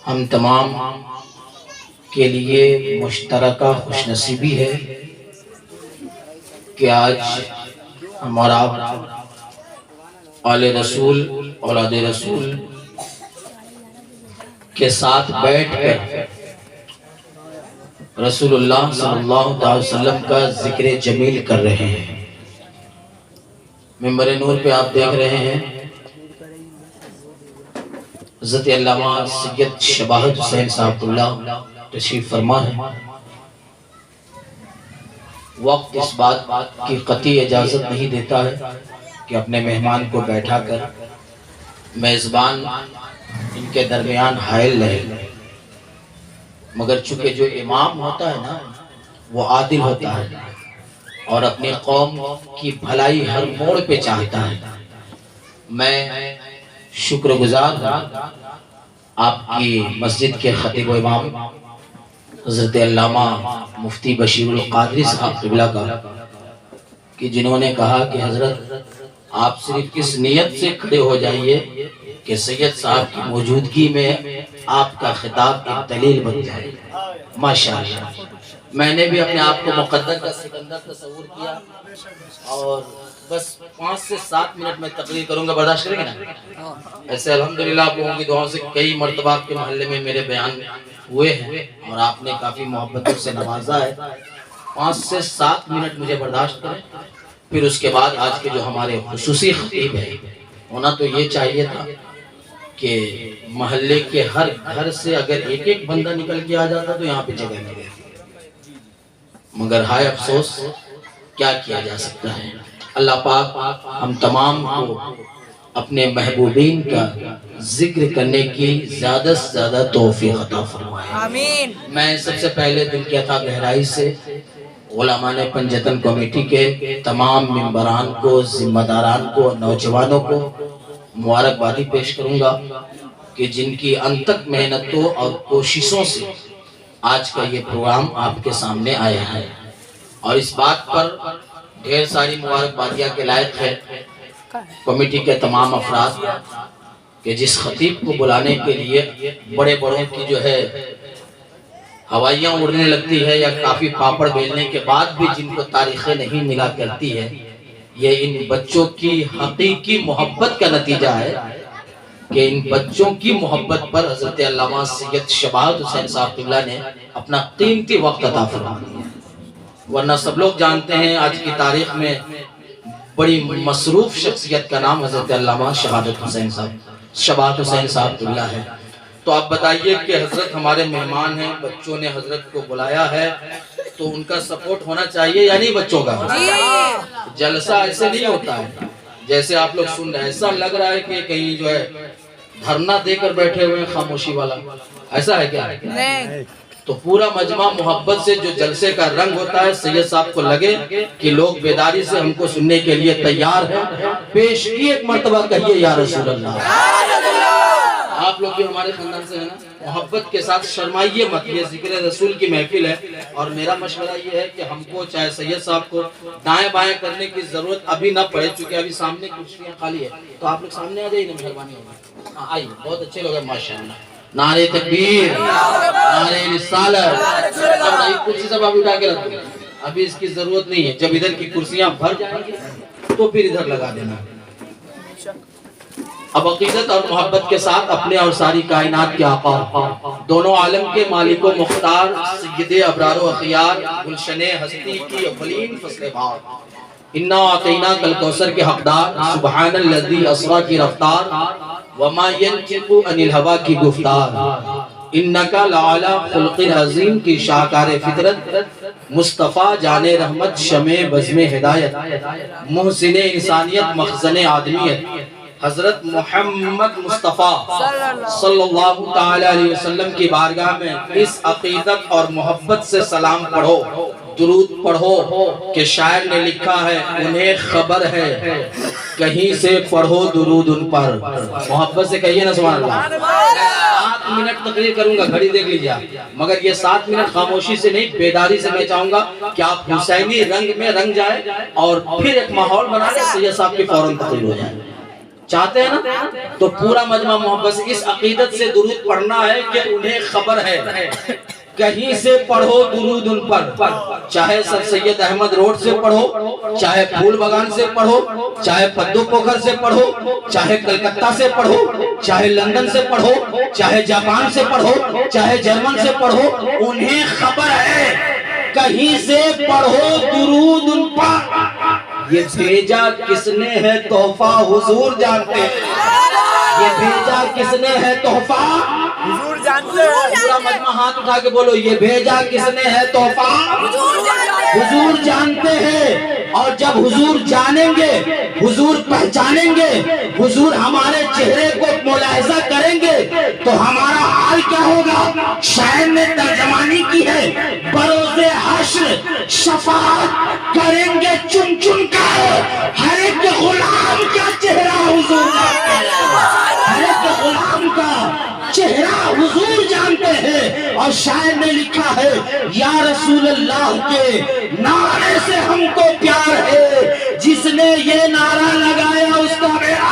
ہم تمام کے لیے مشترکہ خوش نصیبی ہے کہ آج ہمارا آل رسول اولاد رسول کے ساتھ بیٹھ کر رسول اللہ صلی اللہ علیہ وسلم کا ذکر جمیل کر رہے ہیں۔ منبر نور پہ آپ دیکھ رہے ہیں حضرت علامہ سید شباہت حسین صاحب اللہ تشریف فرما ہے۔ وقت اس بات کی قطعی اجازت نہیں دیتا ہے کہ اپنے مہمان کو بیٹھا کر میزبان ان کے درمیان حائل رہے، مگر چونکہ جو امام ہوتا ہے نا وہ عادل ہوتا ہے اور اپنی قوم کی بھلائی ہر موڑ پہ چاہتا ہے۔ میں شکر گزار ہوں آپ کی مسجد کے خطیب و امام حضرت علامہ مفتی بشیر القادری صاحب قبلہ کا کہ جنہوں نے کہا کہ حضرت آپ صرف کس نیت سے کھڑے ہو جائیے کہ سید صاحب کی موجودگی میں آپ کا خطاب ایک دلیل بن جائے۔ ماشاءاللہ میں نے بھی اپنے آپ کو مقدر کا سکندر تصور کیا اور بس 5 سے 7 منٹ میں تقریر کروں گا، برداشت کریں گے نا؟ ایسے الحمدللہ آپ لوگوں کی دعاؤں سے کئی مرتبہ آپ کے محلے میں میرے بیان ہوئے ہیں اور آپ نے کافی محبتوں سے نوازا ہے۔ 5 سے 7 منٹ مجھے برداشت کریں، پھر اس کے بعد آج کے جو ہمارے خصوصی خطیب ہیں ہونا تو یہ چاہیے تھا کہ محلے کے ہر گھر سے اگر ایک ایک بندہ نکل کے آ جاتا تو یہاں پہ جگہ نہیں رہتی، مگر ہائے افسوس کیا کیا جا سکتا ہے۔ اللہ پاک ہم تمام کو اپنے محبوبین کا ذکر کرنے کی زیادہ سے زیادہ توفیق عطا فرمائے۔ آمین۔ میں سب سے پہلے دل کی عطا گہرائی سے علماء پنجتن کمیٹی کے تمام ممبران کو، ذمہ داران کو، نوجوانوں کو مبارکبادی پیش کروں گا کہ جن کی انتھک محنتوں اور کوششوں سے آج کا یہ پروگرام آپ کے سامنے آیا ہے، اور اس بات پر ڈھیر ساری مبارکبادیاں کے لائق ہے کمیٹی کے تمام افراد کہ جس خطیب کو بلانے کے لیے بڑے بڑوں کی جو ہے ہوائیاں اڑنے لگتی ہے یا کافی پاپڑ بیلنے کے بعد بھی جن کو تاریخیں نہیں ملا کرتی ہے، یہ ان بچوں کی حقیقی محبت کا نتیجہ ہے کہ ان بچوں کی محبت پر حضرت علامہ سید شباہت حسین صاحب اللہ نے اپنا قیمتی وقت عطا فرما دیا۔ ورنہ سب لوگ جانتے ہیں آج کی تاریخ میں بڑی مصروف شخصیت کا نام حضرت علامہ شباہت حسین صاحب اللہ ہے۔ تو آپ بتائیے کہ حضرت ہمارے مہمان ہیں، بچوں نے حضرت کو بلایا ہے تو ان کا سپورٹ ہونا چاہیے یا نہیں بچوں کا؟ جلسہ ایسے نہیں ہوتا ہے جیسے آپ لوگ سن رہے ہیں، ایسا لگ رہا ہے کہ کہیں جو ہے دھرنا دے کر بیٹھے ہوئے خاموشی والا، ایسا ہے کیا؟ تو پورا مجمع محبت سے جو جلسے کا رنگ ہوتا ہے، سید صاحب کو لگے کہ لوگ بیداری سے ہم کو سننے کے لیے تیار ہیں، پیش کی ایک مرتبہ کہیے یا رسول اللہ۔ آپ لوگ بھی ہمارے خاندان سے ہیں نا، محبت کے ساتھ شرمائیے مت، یہ ذکر رسول کی محفل ہے اور میرا مشورہ یہ ہے کہ ہم کو چاہے سید صاحب کو دائیں بائیں کرنے کی ضرورت ابھی نہ پڑے، چونکہ ابھی سامنے کرسیاں خالی ہے تو آپ لوگ سامنے آ جائیے نا، مہربانی ہوگی۔ آئیے، بہت اچھے لوگ ہیں ماشاءاللہ۔ نعرہ تکبیر، نعرہ رسالت۔ اب نئی کرسی سب آپ اٹھا کے رکھ دیں، ابھی اس کی ضرورت نہیں ہے، جب ادھر کی کرسیاں بھر جائیں گی تو پھر ادھر لگا دینا۔ اب عقیدت اور محبت کے ساتھ اپنے اور ساری کائنات کے آقا، دونوں عالم کے مالک و مختار، سید ابرار و اخیار، گلشن ہستی کی اولین فصل بہار، انا اعطیناک الکوثر کے حقدار، سبحان الذی اسریٰ کی رفتار، وما ینطق عن الہویٰ کی گفتار، انکا لعلی خلق عظیم کی شاہکار فطرت، مصطفیٰ جان رحمت شمع بزم ہدایت، محسن انسانیت مخزن آدمیت، حضرت محمد مصطفیٰ صلی اللہ تعالی علیہ وسلم کی بارگاہ میں اس عقیدت اور محبت سے سلام پڑھو، درود پڑھو کہ شاعر نے لکھا ہے انہیں خبر ہے، کہیں سے پڑھو درود ان پر۔ محبت سے کہیے نا سبحان اللہ۔ 7 منٹ تقریر کروں گا، گھڑی دیکھ لیجیے، مگر یہ 7 منٹ خاموشی سے نہیں، بیداری سے میں چاہوں گا کہ آپ حسینی رنگ میں رنگ جائیں اور پھر ایک ماحول بنا لیں، سید صاحب کی فوراً تقریر ہو جائے۔ چاہتے ہیں نا؟ تو پورا مجمع محبت سے اس عقیدت سے درود پڑھنا ہے کہ انہیں خبر ہے، کہیں سے پڑھو درود ان پر، چاہے سر سید احمد روڈ سے پڑھو، چاہے پھول بگان سے پڑھو، چاہے پدو پوکھر سے پڑھو، چاہے کلکتہ سے پڑھو، چاہے لندن سے پڑھو، چاہے جاپان سے پڑھو، چاہے جرمن سے پڑھو، انہیں خبر ہے، کہیں سے پڑھو درود ان پر۔ یہ بھیجا کس نے ہے تحفہ حضور جانتے ہیں، یہ بھیجا کس نے ہے تحفہ حضور جانتے ہیں۔ پورا مجمع ہاتھ اٹھا کے بولو، یہ بھیجا کس نے ہے تحفہ حضور جانتے ہیں۔ اور جب حضور جانیں گے، حضور پہچانیں گے، حضور ہمارے چہرے کو ملاحظہ کریں گے تو ہمارا حال کیا ہوگا؟ شاعر نے ترجمانی کی ہے، بروز حشر شفاعت کریں گے چن چن کر، ہر ایک غلام کا چہرہ حضور جانتے ہیں، ہر ایک غلام کا چہرہ حضور جانتے ہیں۔ اور شاعر نے لکھا ہے، یا رسول اللہ کے نعرے سے ہم کو پیار ہے، جس نے یہ نعرہ لگایا اس کا میرا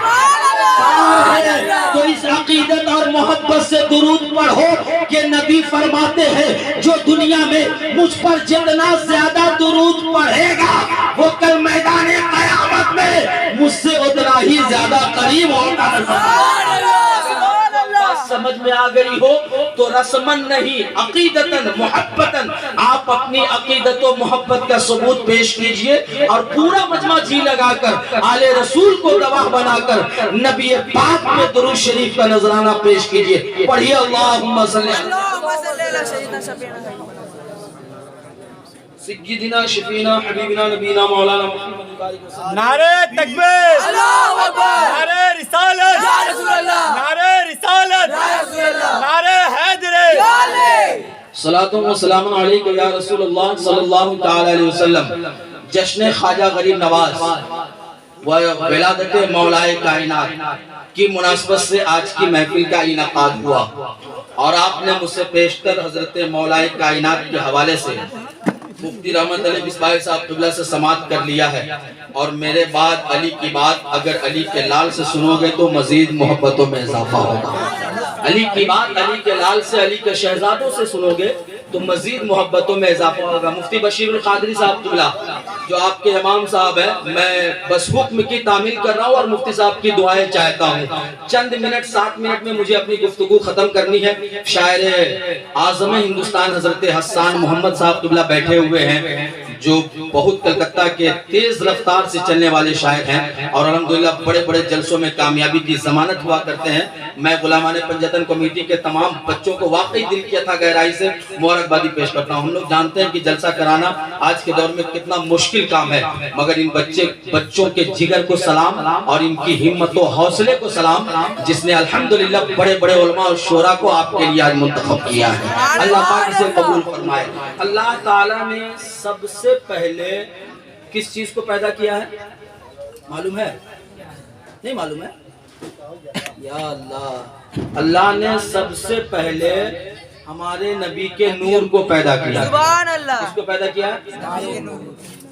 پیار ہے۔ تو اس عقیدت اور محبت سے درود پڑھو کہ نبی فرماتے ہیں جو دنیا میں مجھ پر جتنا زیادہ درود پڑھے گا وہ کل میدان قیامت میں مجھ سے اتنا ہی زیادہ قریب ہوتا ہے۔ سمجھ میں آ گئی ہو تو رسمن نہیں عقیدتاً محبتاً آپ اپنی عقیدت و محبت کا ثبوت پیش کیجئے، اور پورا مجمع جی لگا کر آل رسول کو گواہ بنا کر نبی پاک پہ درود شریف کا نذرانہ پیش کیجئے۔ پڑھیے اللہم صلی سیدنا شفینا حبیبنا نبینا مولانا محمد۔ نعرہ تکبیر، نعرہ رسالت، نعرہ رسالت، نعرہ حیدر۔ صلاۃ و سلام علیکہ یا رسول اللہ صلی اللہ تعالی علیہ وسلم۔ جشن خواجہ غریب نواز و ولادت مولائے کائنات کی مناسبت سے آج کی محفل کا انعقاد ہوا، اور آپ نے مجھ سے پیشتر حضرت مولائے کائنات کے حوالے سے مفتی رحمت علی بسبائی صاحب قبلہ سے سماعت کر لیا ہے، اور میرے بعد علی کی بات اگر علی کے لال سے سنو گے تو مزید محبتوں میں اضافہ ہوگا۔ علی کی بات علی کے لال سے، علی کے شہزادوں سے سنو گے تو مزید محبتوں میں اضافہ ہوگا۔ مفتی بشیر القادری صاحب قبلہ جو آپ کے امام صاحب ہیں، میں بس حکم کی تعمیل کر رہا ہوں اور مفتی صاحب کی دعائیں چاہتا ہوں۔ چند منٹ 7 منٹ میں مجھے اپنی گفتگو ختم کرنی ہے۔ شاعر اعظم ہندوستان حضرت حسان محمد صاحب قبلہ بیٹھے ہوئے ہیں، جو بہت کلکتہ کے تیز رفتار سے چلنے والے شاعر ہیں، اور الحمدللہ بڑے بڑے جلسوں میں کامیابی کی ضمانت ہوا کرتے ہیں۔ میں غلامان پنجتن کمیٹی کے تمام بچوں کو واقعی دل کی عطا گہرائی سے مبارکبادی پیش کرتا ہوں۔ ہم لوگ جانتے ہیں کہ جلسہ کرانا آج کے دور میں کتنا مشکل کام ہے، مگر ان بچوں کے جگر کو سلام اور ان کی ہمت و حوصلے کو سلام، جس نے الحمدللہ بڑے بڑے علماء اور شورا کو آپ کے لیے آج منتخب کیا ہے۔ اللہ پاک اسے قبول فرمائے۔ اللہ تعالیٰ نے سب سے پہلے کس چیز کو پیدا کیا ہے معلوم ہے؟ نہیں معلوم ہے؟ یا اللہ، اللہ نے سب سے پہلے ہمارے نبی کے نور کو پیدا کیا۔ سبحان اللہ۔ کس کو پیدا کیا؟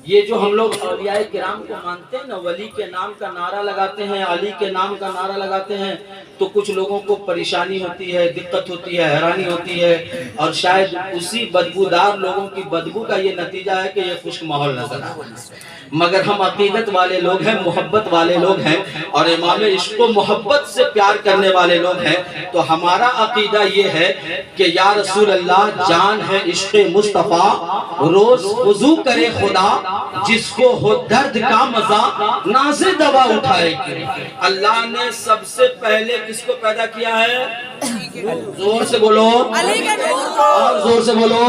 یہ جو ہم لوگ اولیاء کرام کو مانتے ہیں نا، ولی کے نام کا نعرہ لگاتے ہیں، علی کے نام کا نعرہ لگاتے ہیں، تو کچھ لوگوں کو پریشانی ہوتی ہے، دقت ہوتی ہے، حیرانی ہوتی ہے، اور شاید اسی بدبودار لوگوں کی بدبو کا یہ نتیجہ ہے کہ یہ خشک ماحول نظر آتا ہے۔ مگر ہم عقیدت والے لوگ ہیں، محبت والے لوگ ہیں، اور امام عشق و محبت سے پیار کرنے والے لوگ ہیں، تو ہمارا عقیدہ یہ ہے کہ یا رسول اللہ جان ہے عشق مصطفیٰ، روز وضو کرے خدا، جس کو ہو درد کا مزہ ناز دوا اٹھائے گی۔ اللہ نے سب سے پہلے کس کو پیدا کیا ہے؟ زور سے بولو، اور زور سے بولو۔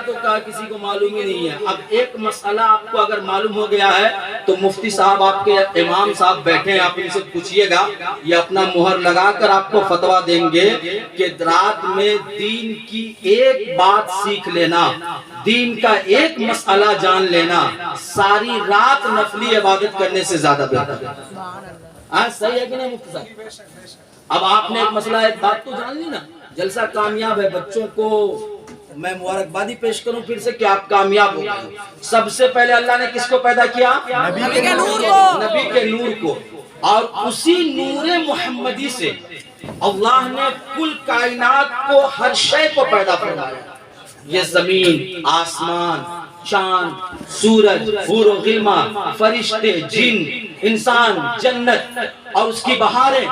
تو کہا کسی کو معلوم ہی نہیں ہے۔ اب ایک مسئلہ آپ کو اگر معلوم ہو گیا ہے تو مفتی صاحب آپ کے امام صاحب بیٹھے ہیں، آپ ان سے پوچھئے گا، یہ اپنا مہر لگا کر آپ کو فتویٰ دیں گے کہ رات میں دین کی ایک بات سیکھ لینا، دین کا ایک مسئلہ جان لینا، ساری رات نفلی عبادت کرنے سے زیادہ بہتر ہے۔ صحیح ہے کہ نہیں مفتی صاحب؟ اب آپ نے ایک مسئلہ، ایک بات تو جان لی نا، جلسہ کامیاب ہے، بچوں کو میں مبارکبادی پیش کروں پھر سے کہ آپ کامیاب ہو گئے. سب سے پہلے اللہ نے کس کو پیدا کیا؟ نبی کے نور نبی کے نور کو. اور اسی نور محمدی سے اللہ نے کل کائنات کو ہر شے کو پیدا فرمایا. یہ زمین، آسمان، چاند، سورج، حور و غلما، فرشتے، جن، انسان، جنت اور اس کی بہاریں،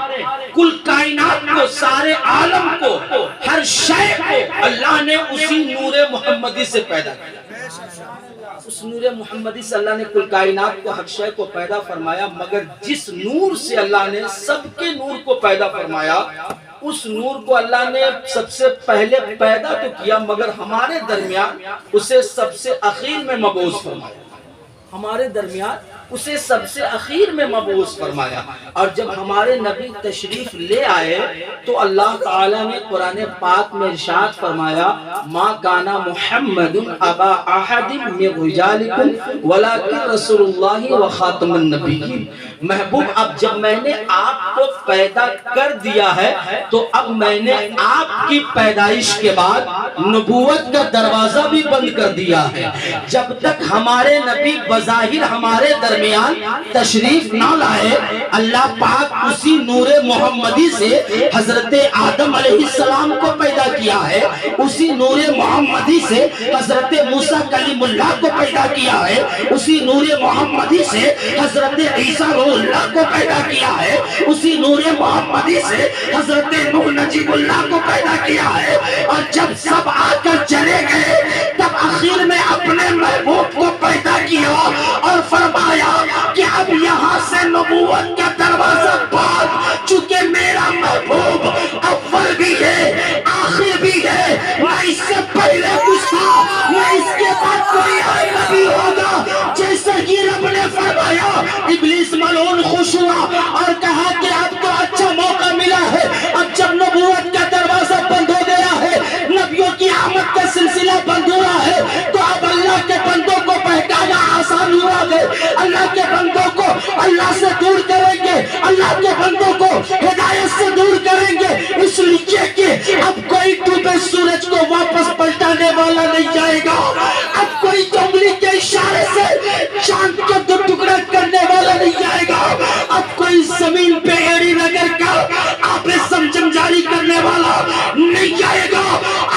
کل کائنات کو، سارے عالم کو، ہر شے کو اللہ نے اسی نور محمدی سے پیدا کیا. اس نور محمدی سے اللہ نے کل کائنات کو، ہر شے کو پیدا فرمایا. مگر جس نور سے اللہ نے سب کے نور کو پیدا فرمایا، اس نور کو اللہ نے سب سے پہلے پیدا تو کیا مگر ہمارے درمیان اسے سب سے اخیر میں مبعوث فرمایا. ہمارے درمیان اسے سب سے اخیر میں مبعوث فرمایا. اور جب ہمارے نبی تشریف لے آئے تو اللہ تعالیٰ نے قرآن پاک میں ارشاد فرمایا ما کان محمد ابا احد من رجالکم ولکن رسول اللہ و خاتم النبیین. محبوب اب جب میں نے آپ کو پیدا کر دیا ہے تو اب میں نے آپ کی پیدائش کے بعد نبوت کا دروازہ بھی بند کر دیا ہے. جب تک ہمارے نبی بظاہر ہمارے درمیان تشریف نہ لائے، اللہ پاک اسی نور محمدی سے حضرت آدم علیہ السلام کو پیدا کیا ہے، اسی نور محمدی سے حضرت موسیٰ کلیم اللہ کو پیدا کیا ہے، اسی نور محمدی سے حضرت عیسیٰ روح اللہ کو پیدا کیا ہے، اسی نور محمدی سے حضرت نوح نجیب اللہ کو پیدا کیا ہے. اور جب سب آ کر چلے گئے تب آخر میں اپنے محبوب کو پیدا کیا اور فرمایا کہ اب یہاں سے نبوت کا دروازہ بند. چونکہ میرا محبوب اول بھی ہے آخر بھی ہے، نہ اس سے پہلے کچھ تھا نہ اس کے بعد کوئی اور نبی ہوگا. جیسا کہ رب نے فرمایا ابلیس ملعون خوش ہوا اور کہا کہ اب تو اچھا موقع ملا ہے. اب جب نبوت کا دروازہ بند ہو گیا ہے، نبیوں کی آمد کا سلسلہ بند ہوا ہے، تو اب اللہ کے بندوں کو بہکانا آسان ہوا ہے. اللہ کے بندوں کو اللہ سے دور کریں گے، اللہ کے بندوں کو ہدایت سے دور کریں گے. اس لیے کہ اب کوئی ڈوبے سورج کو واپس پلٹانے والا نہیں جائے گا. اب کوئی انگلی کے اشارے سے چاند کو دو ٹکڑا کرنے والا نہیں جائے گا. اب کوئی زمین پہ ایڑی رگڑ کر آپ سمجھم جاری کرنے والا نہیں جائے گا.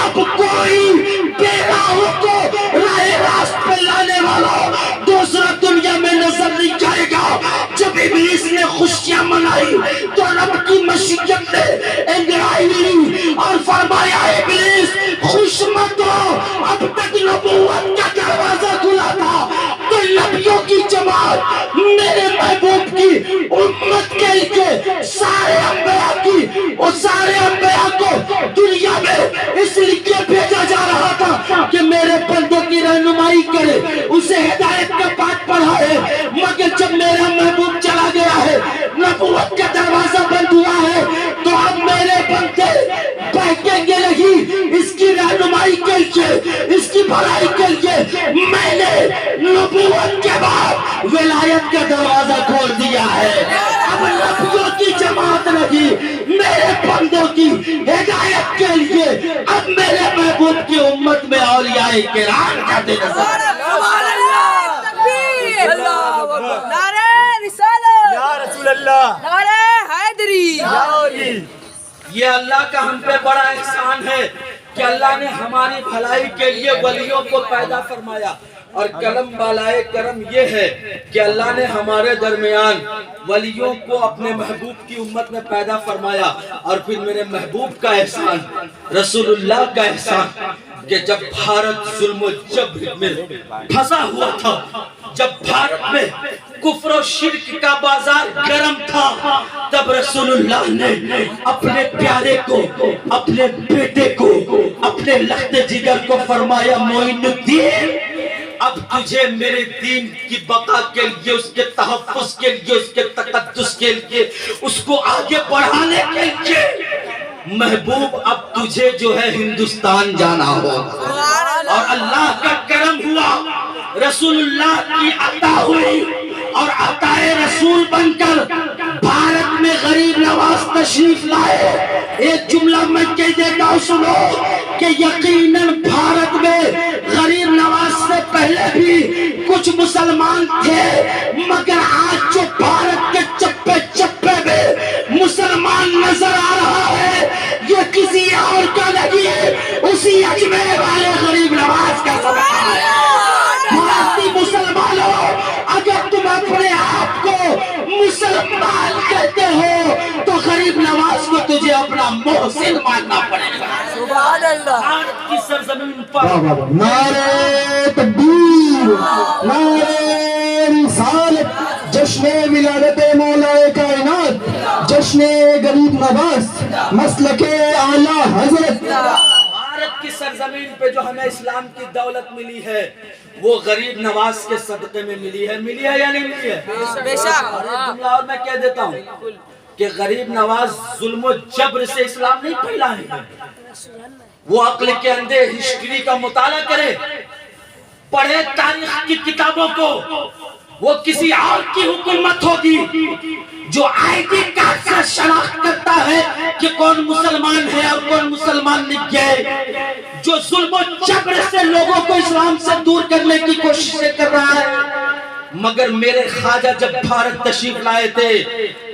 اب کوئی بے راہوں کو راہ راست پہ لانے والا دوسرا دنیا میں نظر نہیں جائے گا. جب ابلیس نے خوشیاں منائی تو رب کی مشیت نے انگڑائی لی اور فرمایا ابلیس خوش مت ہو، اب تک نبوت کا دروازہ کھلا تھا. تو نبیوں کی جماعت میرے محبوب کی امت کے لیے سارے انبیاء کی اور سارے انبیاء کو دنیا میں اس لیے بھیجا جا رہا تھا کہ میرے بندوں کی رہنمائی کرے، اسے ہدایت کا پاٹ پڑھائے. مگر جب میرا محبوب چلا گیا ہے، نبوت کا دروازہ بند ہوا ہے، تو اب میرے بندے بہکیں گے نہیں. اس کی رہنمائی کے لیے، اس کی بھلائی کے لیے میں نے نبوت کے بعد ولایت کا دروازہ کھول دیا ہے. اب نبیوں کی جماعت نہیں، میرے بندوں کی ہدایت کے لیے اب میرے محبوب کی امت میں اولیاء کرام کا دن ہے. نعرہ رسالت، یا رسول اللہ، نعرہ حیدری. یا علی. یہ اللہ کا ہم پہ بڑا احسان ہے کہ اللہ نے ہماری بھلائی کے لیے ولیوں کو پیدا فرمایا. اور کرم بالائے کرم یہ ہے کہ اللہ نے ہمارے درمیان ولیوں کو اپنے محبوب کی امت میں پیدا فرمایا. اور پھر میرے محبوب کا احسان، رسول اللہ کا احسان کہ جب بھارت ظلم و جبر میں پھنسا ہوا تھا، جب بھارت میں کفر و شرک کا بازار گرم تھا، تب رسول اللہ نے اپنے پیارے کو، اپنے بیٹے کو، اپنے لخت جگر کو فرمایا معین الدین اب تجھے میرے دین کی بقا کے لیے، اس کے تحفظ کے لیے، اس کے تقدس کے لیے، اس کو آگے بڑھانے کے لیے محبوب اب تجھے جو ہے ہندوستان جانا ہوگا. اور اللہ کا کرم ہوا، رسول اللہ کی عطا ہوئی اور عطا رسول بن کر بھارت میں غریب نواز تشریف لائے. ایک جملہ میں کہہ دیتا ہوں سنو کہ یقیناً بھارت میں غریب نواز سے پہلے بھی کچھ مسلمان تھے، مگر آج جو بھارت کے چپے چپے میں مسلمان نظر آ رہا ہے یہ کسی اور کا نہیں ہے، اسی اجمیر والے غریب نواز کا صدقہ ہے۔ بھارتی مسلمانوں، اگر تم اپنے آپ کو مسلمان کہتے ہو تو غریب نواز کو تجھے اپنا محسن ماننا پڑے گا۔ سبحان اللہ۔ بھارت کی سرزمین پر نعرہ تکبیر، نعرہ رسالت، جشن ولادت مولا کائنات، جشن غریب نواز، مسلک اعلیٰ حضرت۔ بھارت کی سرزمین پہ جو ہمیں اسلام کی دولت ملی ہے وہ غریب نواز کے صدقے میں ملی ہے یا نہیں ملی ہے؟ بے شک۔ اور ایک جملہ اور میں کہہ دیتا ہوں کہ غریب نواز ظلم و جبر سے اسلام نہیں پھیلائے ہیں، وہ عقل کے اندھے ہسٹری کا مطالعہ کرے، پڑھے تاریخ کی کتابوں کو، وہ کسی اور کی حکومت ہوگی جو آئی ڈی کارڈ سے شناخت کرتا ہے کہ کون مسلمان ہے اور کون مسلمان نہیں ہے، جو ظلم و جبر سے لوگوں کو اسلام سے دور کرنے کی کوششیں کر رہا ہے۔ مگر میرے خواجہ جب بھارت تشریف لائے تھے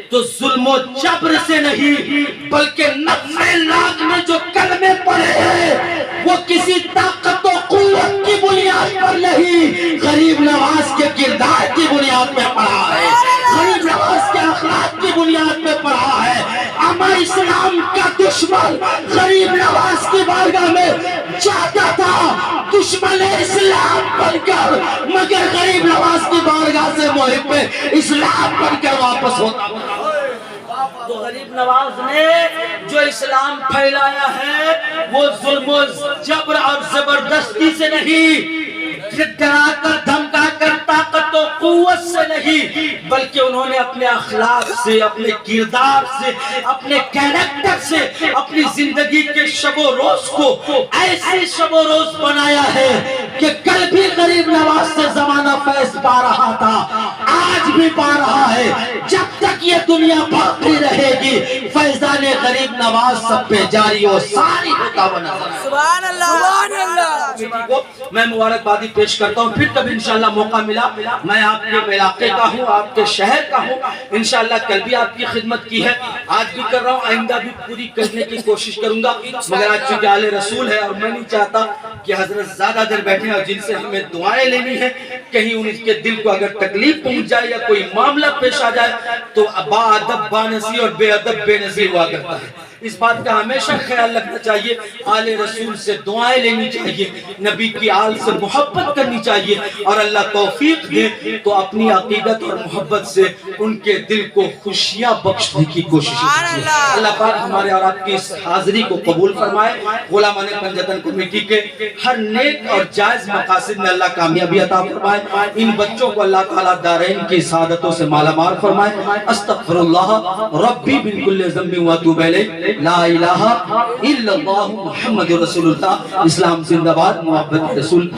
تو ظلم و جبر سے نہیں بلکہ 90 لاکھ نے جو کلمے پڑھے ہیں وہ کسی طاقت و قوت کی بنیاد پر نہیں، غریب نواز کے کردار کی بنیاد پہ پڑھا ہے، غریب نواز کے اخلاق کی بنیاد پہ پڑھا ہے۔ اما اسلام کا دشمن غریب نواز کی بارگاہ میں جاتا تھا دشمن اسلام بن کر، مگر غریب نواز کی بارگاہ سے محب اسلام بن کر واپس ہوتا تھا۔ تو غریب نواز نے جو اسلام پھیلایا ہے وہ ظلم و جبر اور زبردستی سے نہیں، ڈرا کر دھمکا کر طاقت و قوت سے نہیں، بلکہ انہوں نے اپنے اخلاق سے، اپنے کردار سے، اپنے کیریکٹر سے اپنی زندگی کے شب و روز کو ایسے شب و روز بنایا ہے کہ کل بھی غریب نواز سے زمانہ فیض پا رہا تھا، آج بھی پا رہا ہے، جب تک یہ دنیا باقی رہے گی فیضان غریب نواز سب پہ جاری و ساری ہوتا ہوا نظر آئے۔ سبحان اللہ، سبحان اللہ۔ میں مبارکبادی پیش کرتا ہوں، پھر کبھی انشاءاللہ موقع ملا میں آپ کے علاقے کا ہوں، آپ کے شہر کا ہوں، انشاءاللہ کل بھی آپ کی خدمت کی ہے، آج بھی کر رہا ہوں، آئندہ بھی پوری کرنے کی کوشش کروں گا، مگر آج چونکہ آل رسول ہے اور میں نہیں چاہتا کہ حضرت زیادہ دیر بیٹھیں اور جن سے ہمیں دعائیں لینی ہے کہیں ان کے دل کو اگر تکلیف پہنچ جائے یا کوئی معاملہ پیش آ جائے تو با ادب با نصیح اور بے ادب بے نصیح ہوا کرتا ہے۔ اس بات کا ہمیشہ خیال رکھنا چاہیے، آل رسول سے دعائیں لینی چاہیے، نبی کی آل سے محبت کرنی چاہیے، اور اللہ توفیق دے تو اپنی عقیدت اور محبت سے ان کے دل کو خوشیاں بخشنے کی کوشش کیجیے۔ اللہ پاک ہمارے اور آپ کی اس حاضری کو قبول فرمائے، غلامان پنجتن کمیٹی کے ہر نیک اور جائز مقاصد میں اللہ کامیابی عطا فرمائے، ان بچوں کو اللہ تعالیٰ دارین کی سعادتوں سے مالا مال فرمائے۔ استغفر اللہ ربی من کل ذنب واتوب الیہ، لا الہ الا اللہ محمد رسول اللہ۔ اسلام زندہ باد، محبت رسول۔